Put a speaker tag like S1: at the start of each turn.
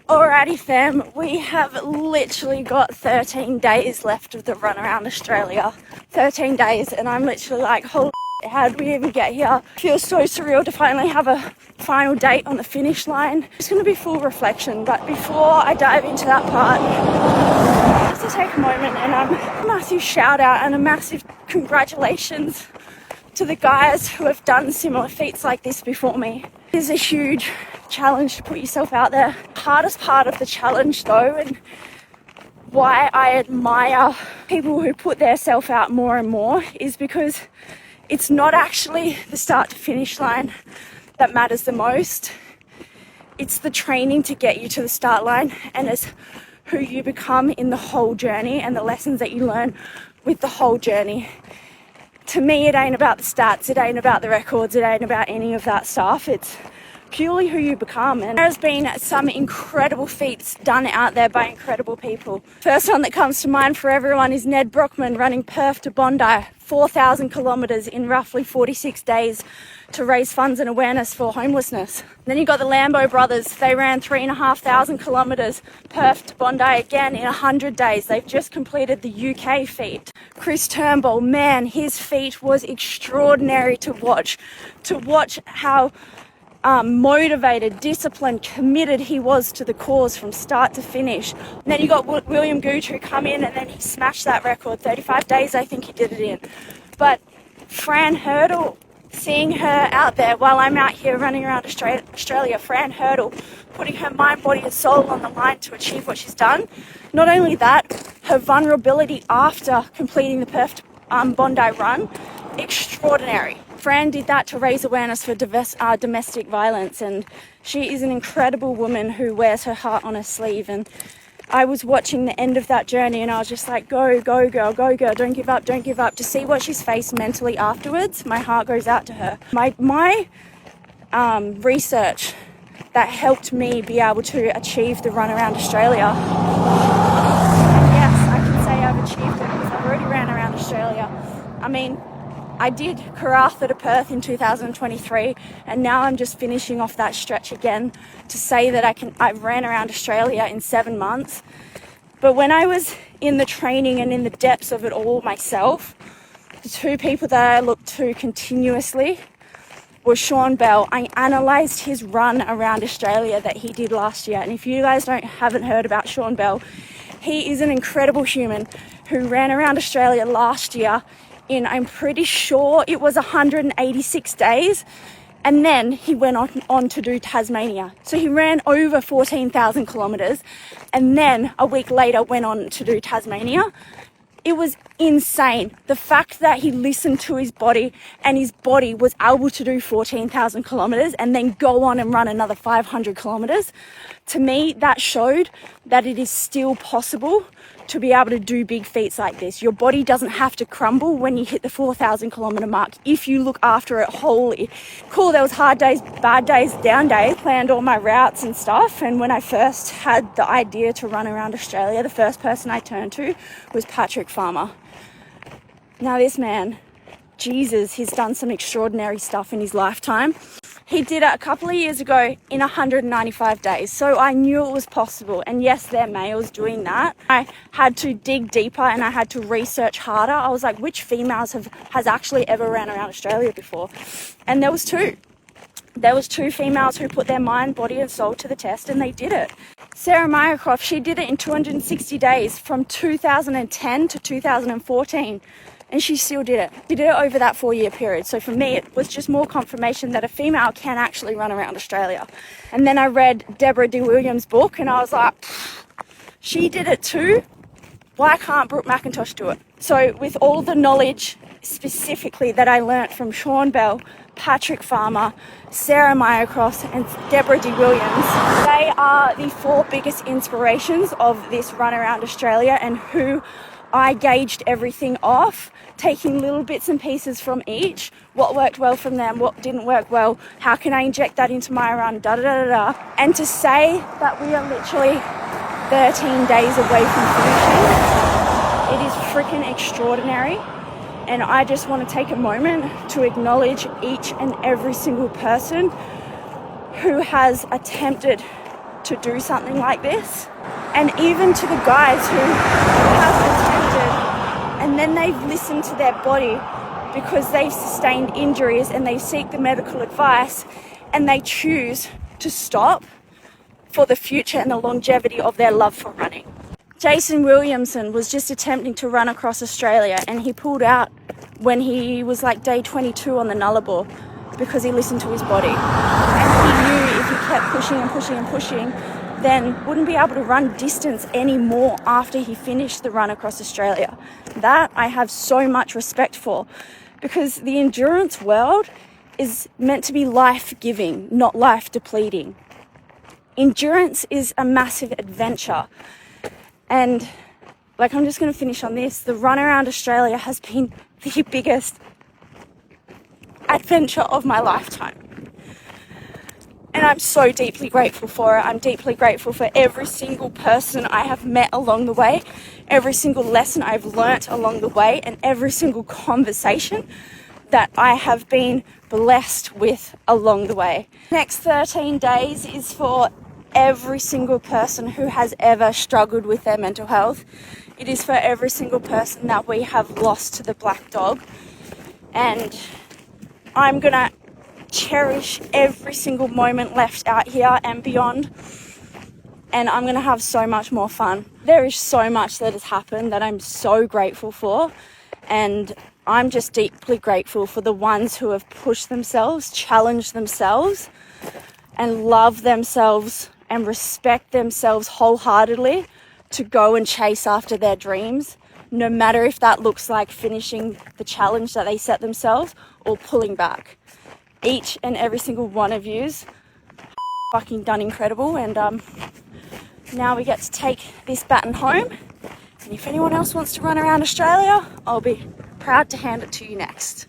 S1: Alrighty fam, we have literally got 13 days left of the run around Australia. 13 days and I'm literally like, holy shit, how did we even get here? Feels so surreal to finally have a final date on the finish line. It's going to be full reflection, but before I dive into that part, I have to take a moment and a massive shout out and a massive congratulations to the guys who have done similar feats like this before me. It is a huge challenge to put yourself out there. The hardest part of the challenge though, and why I admire people who put their self out more and more, is because it's not actually the start to finish line that matters the most. It's the training to get you to the start line, and it's who you become in the whole journey and the lessons that you learn with the whole journey. To me, it ain't about the stats, it ain't about the records, it ain't about any of that stuff. It's purely who you become. And there's been some incredible feats done out there by incredible people. First one that comes to mind for everyone is Nedd Brockmann running Perth to Bondi, 4,000 kilometres in roughly 46 days to raise funds and awareness for homelessness. Then you got the Lambros Brothers. They ran 3,500 kilometres Perth to Bondi again in 100 days. They've just completed the UK feat. Chris Turnbull, man, his feat was extraordinary to watch how motivated, disciplined, committed he was to the cause from start to finish. And then you got William Guthrie come in and then he smashed that record. 35 days I think he did it in. But Fran Hurdle, seeing her out there while I'm out here running around Australia, Fran Hurdle putting her mind, body and soul on the line to achieve what she's done. Not only that, her vulnerability after completing the Perth Bondi run, extraordinary. Fran did that to raise awareness for domestic violence, and she is an incredible woman who wears her heart on her sleeve. And I was watching the end of that journey and I was just like, go girl, don't give up. To see what she's faced mentally afterwards, my heart goes out to her. My research that helped me be able to achieve the run around Australia, and yes, I can say I've achieved it because I've already ran around Australia. I mean, I did Karratha to Perth in 2023, and now I'm just finishing off that stretch again to say that I ran around Australia in 7 months. But when I was in the training and in the depths of it all myself, the two people that I looked to continuously were Sean Bell. I analysed his run around Australia that he did last year, and if you guys haven't heard about Sean Bell, he is an incredible human who ran around Australia last year in, I'm pretty sure it was 186 days, and then he went on to do Tasmania. So he ran over 14,000 kilometres and then a week later went on to do Tasmania. It was insane. The fact that he listened to his body and his body was able to do 14,000 kilometres and then go on and run another 500 kilometres. To me, that showed that it is still possible to be able to do big feats like this. Your body doesn't have to crumble when you hit the 4,000 kilometre mark if you look after it wholly. Cool, there was hard days, bad days, down days. Planned all my routes and stuff, and when I first had the idea to run around Australia, the first person I turned to was Patrick Farmer. Now this man, Jesus, he's done some extraordinary stuff in his lifetime. He did it a couple of years ago in 195 days. So I knew it was possible. And yes, they're males doing that. I had to dig deeper and I had to research harder. I was like, which females has actually ever ran around Australia before? And there was two. There was two females who put their mind, body and soul to the test, and they did it. Sarah Mycroft, she did it in 260 days from 2010 to 2014. And she still did it. She did it over that 4-year period. So for me, it was just more confirmation that a female can actually run around Australia. And then I read Deborah De Williams' book and I was like, she did it too. Why can't Brooke McIntosh do it? So with all the knowledge specifically that I learnt from Sean Bell, Patrick Farmer, Sarah Mycroft and Deborah De Williams, they are the 4 biggest inspirations of this run around Australia and who I gauged everything off, taking little bits and pieces from each, what worked well from them, what didn't work well, how can I inject that into my run, da-da-da-da-da. And to say that we are literally 13 days away from finishing, it is freaking extraordinary. And I just want to take a moment to acknowledge each and every single person who has attempted to do something like this. And even to the guys who have attempted and then they've listened to their body because they've sustained injuries and they seek the medical advice and they choose to stop for the future and the longevity of their love for running. Jason Williamson was just attempting to run across Australia and he pulled out when he was like day 22 on the Nullarbor because he listened to his body. And he knew if he kept pushing and pushing and pushing, then wouldn't be able to run distance anymore after he finished the run across Australia. That I have so much respect for, because the endurance world is meant to be life-giving, not life-depleting. Endurance is a massive adventure. And like, I'm just going to finish on this. The run around Australia has been the biggest adventure of my lifetime. And I'm so deeply grateful for it. I'm deeply grateful for every single person I have met along the way, every single lesson I've learnt along the way, and every single conversation that I have been blessed with along the way. Next 13 days is for every single person who has ever struggled with their mental health. It is for every single person that we have lost to the black dog. And I'm gonna cherish every single moment left out here and beyond, and I'm gonna have so much more fun. There is so much that has happened that I'm so grateful for, and I'm just deeply grateful for the ones who have pushed themselves, challenged themselves, and love themselves and respect themselves wholeheartedly to go and chase after their dreams, no matter if that looks like finishing the challenge that they set themselves or pulling back. Each and every single one of you's fucking done incredible, and now we get to take this baton home, and if anyone else wants to run around Australia, I'll be proud to hand it to you next.